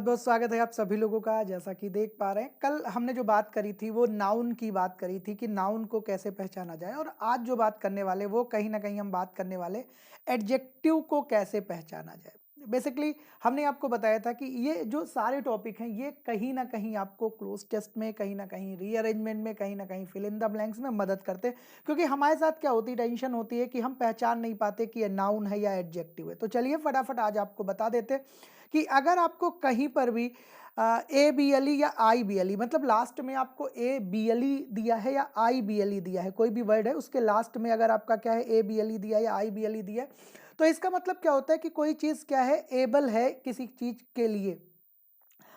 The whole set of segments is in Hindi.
बहुत-बहुत स्वागत है आप सभी लोगों का। जैसा कि देख पा रहे हैं, कल हमने जो बात करी थी वो नाउन की बात करी थी कि नाउन को कैसे पहचाना जाए और आज जो बात करने वाले वो कहीं न कहीं हम बात करने वाले एडजेक्टिव को कैसे पहचाना जाए। बेसिकली हमने आपको बताया था कि ये जो सारे टॉपिक हैं ये कहीं न कहीं आपको क्लोज़ टेस्ट में, कहीं न कहीं रीअरेंजमेंट में, कहीं न कहीं फिल इन द ब्लैंक्स में मदद करते हैं। क्योंकि हमारे साथ क्या होती है, टेंशन होती है कि हम पहचान नहीं पाते कि ये नाउन है या एडजेक्टिव है। तो चलिए फटाफट आज आपको बता देते हैं कि अगर आपको कहीं पर भी ए बी एल ई या आई बी एल ई मतलब लास्ट में आपको ए बी एल ई दिया है या आई बी एल ई दिया है, कोई भी वर्ड है उसके लास्ट में अगर आपका क्या है ए बी एल ई दिया है या आई बी एल ई दिया है, तो इसका मतलब क्या होता है कि कोई चीज़ क्या है, एबल है किसी चीज़ के लिए,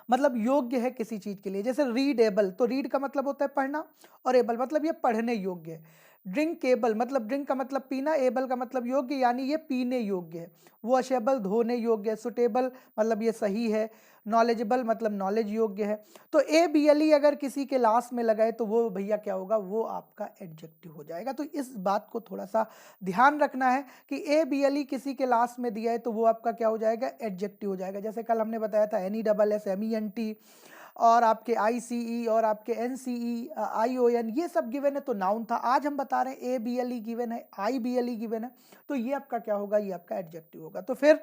मतलब योग्य है किसी चीज़ के लिए। जैसे रीडेबल, तो रीड का मतलब होता है पढ़ना और एबल मतलब ये पढ़ने योग्य है। ड्रिंकेबल मतलब ड्रिंक का मतलब पीना, एबल का मतलब योग्य यानी ये पीने योग्य है। वॉशेबल धोने योग्य है। सुटेबल मतलब ये सही है। नॉलेजेबल मतलब नॉलेज योग्य है। तो ए बी एल ई अगर किसी के लास्ट में लगाए तो वो भैया क्या होगा, वो आपका एडजेक्टिव हो जाएगा। तो इस बात को थोड़ा सा ध्यान रखना है कि ए बी एल ई किसी के लास्ट में दिया है तो वो आपका क्या हो जाएगा, एडजेक्टिव हो जाएगा। जैसे कल हमने बताया था N E double S M E N T और आपके आई सी ई और आपके एन सी ई आई ओ एन, ये सब गिवन है तो नाउन था। आज हम बता रहे हैं A B L E given है, I B L E given है, तो ये आपका क्या होगा, ये आपका एडजेक्टिव होगा। तो फिर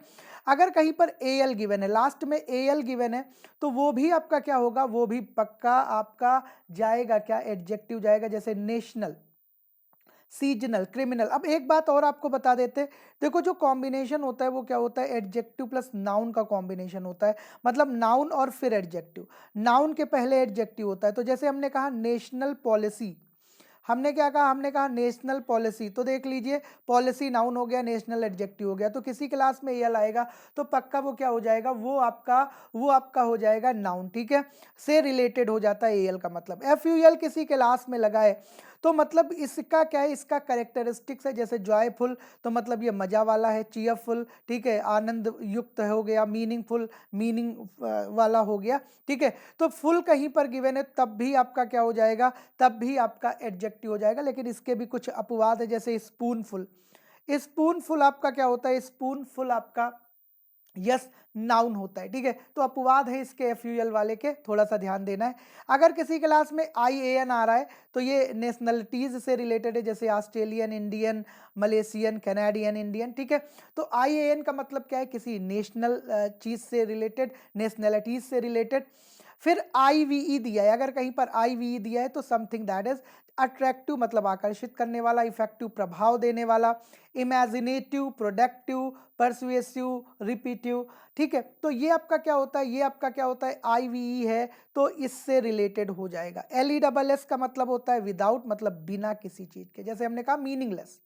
अगर कहीं पर ए एल गिवन है, लास्ट में ए एल गिवन है, तो वो भी आपका क्या होगा, वो भी पक्का आपका जाएगा क्या, एडजेक्टिव जाएगा। जैसे नेशनल, सीजनल, क्रिमिनल। अब एक बात और आपको बता देते हैं, देखो जो कॉम्बिनेशन होता है वो क्या होता है, एडजेक्टिव प्लस नाउन का कॉम्बिनेशन होता है। मतलब नाउन और फिर एडजेक्टिव, नाउन के पहले एडजेक्टिव होता है। तो जैसे हमने कहा नेशनल पॉलिसी, हमने क्या कहा, हमने कहा नेशनल पॉलिसी, तो देख लीजिए पॉलिसी नाउन हो गया, नेशनल एडजेक्टिव हो गया। तो किसी क्लास में एल आएगा तो पक्का वो क्या हो जाएगा, वो आपका हो जाएगा नाउन, ठीक है। से रिलेटेड हो जाता है एल का मतलब। एफ यू एल किसी क्लास में लगाए तो मतलब इसका क्या है, इसका कैरेक्टरिस्टिक्स है। जैसे जॉयफुल तो मतलब ये मजा वाला है, चीयरफुल ठीक है, आनंद युक्त हो गया, मीनिंगफुल मीनिंग वाला हो गया, ठीक है। तो फुल कहीं पर गिवन है तब भी आपका क्या हो जाएगा, तब भी आपका एडजेक्टिव हो जाएगा। लेकिन इसके भी कुछ अपवाद है, जैसे स्पूनफुल, स्पूनफुल आपका क्या होता है, स्पूनफुल आपका यस नाउन होता है, ठीक है। तो अपवाद है इसके एफ यू एल वाले के, थोड़ा सा ध्यान देना है। अगर किसी क्लास में आई ए एन आ रहा है तो ये नेशनलिटीज से रिलेटेड है, जैसे Australian, Indian, Malaysian, Canadian, Indian, ठीक है। तो आई ए एन का मतलब क्या है, किसी नेशनल चीज से रिलेटेड, नेशनलिटीज से रिलेटेड। फिर आई वी ई दिया है, अगर कहीं पर आई वी ई दिया है तो समथिंग दैट इज अट्रैक्टिव मतलब आकर्षित करने वाला, इफेक्टिव प्रभाव देने वाला, इमेजिनेटिव, प्रोडक्टिव, परसुएसिव, रिपीटिव, ठीक है। तो ये आपका क्या होता है, ये आपका क्या होता है, आई वी ई है तो इससे रिलेटेड हो जाएगा। एल ई डबल एस का मतलब होता है विदाउट, मतलब बिना किसी चीज के। जैसे हमने कहा मीनिंगलेस,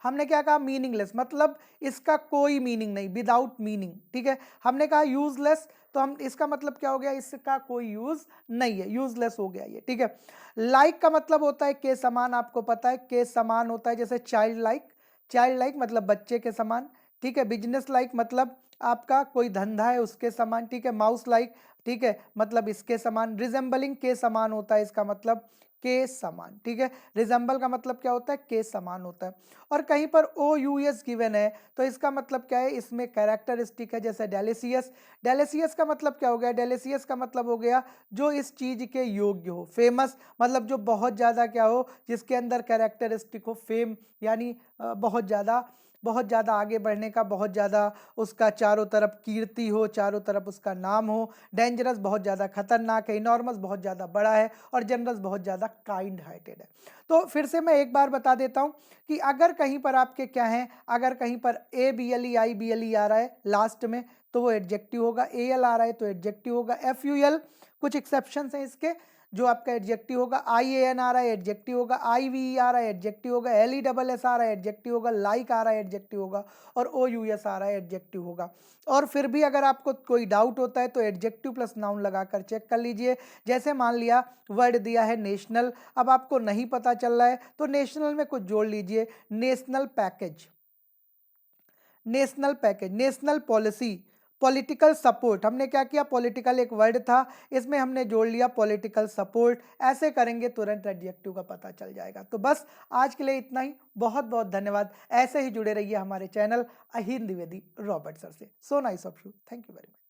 हमने क्या कहा, मीनिंगलेस मतलब इसका कोई मीनिंग नहीं, विदाउट मीनिंग, ठीक है। हमने कहा यूजलेस, तो हम इसका मतलब क्या हो गया, इसका कोई यूज नहीं है, यूजलेस हो गया ये, ठीक है। लाइक का मतलब होता है के समान, आपको पता है के समान होता है। जैसे चाइल्ड लाइक, चाइल्ड लाइक मतलब बच्चे के समान, ठीक है। बिजनेस लाइक मतलब आपका कोई धंधा है उसके समान, ठीक है। माउस लाइक, ठीक है, मतलब इसके समान। रिजेंबलिंग के समान होता है, इसका मतलब के समान, ठीक है। रिजेंबल का मतलब क्या होता है, के समान होता है। और कहीं पर ओ यू एस गिवन है तो इसका मतलब क्या है, इसमें कैरेक्टरिस्टिक है। जैसे डेलिसियस, डेलिसियस का मतलब क्या हो गया, डेलिसियस का मतलब हो गया जो इस चीज के योग्य हो। फेमस मतलब जो बहुत ज़्यादा क्या हो, जिसके अंदर कैरेक्टरिस्टिक हो। फेम यानी बहुत ज़्यादा आगे बढ़ने का, बहुत ज़्यादा उसका चारों तरफ कीर्ति हो, चारों तरफ उसका नाम हो। डेंजरस बहुत ज़्यादा खतरनाक है। इनॉर्मस बहुत ज़्यादा बड़ा है। और जनरस बहुत ज़्यादा काइंड हार्टेड है। तो फिर से मैं एक बार बता देता हूँ कि अगर कहीं पर आपके क्या है, अगर कहीं पर A B L E I B L E आ रहा है लास्ट में तो वो एडजेक्टिव होगा। ए एल आ रहा है तो एडजेक्टिव होगा। एफ यू एल कुछ एक्सेप्शंस हैं इसके, जो आपका एडजेक्टिव होगा। आई ए एन आ रहा है एडजेक्टिव होगा। आई वी ई आ रहा है एडजेक्टिव होगा। एल ई डबल एस आ रहा है एडजेक्टिव होगा। लाइक आ रहा है एडजेक्टिव होगा। और ओ यू एस आ रहा है एडजेक्टिव होगा। और फिर भी अगर आपको कोई डाउट होता है तो एडजेक्टिव प्लस नाउन लगाकर चेक कर लीजिए। जैसे मान लिया वर्ड दिया है नेशनल, अब आपको नहीं पता चल रहा है तो नेशनल में कुछ जोड़ लीजिए। National package, national package, national policy, political support. हमने क्या किया, पॉलिटिकल एक वर्ड था, इसमें हमने जोड़ लिया पॉलिटिकल सपोर्ट। ऐसे करेंगे तुरंत एडजेक्टिव का पता चल जाएगा। तो बस आज के लिए इतना ही। बहुत बहुत धन्यवाद। ऐसे ही जुड़े रहिए हमारे channel Ahir Dwivedi Robert sir से। So nice of you, thank you very much.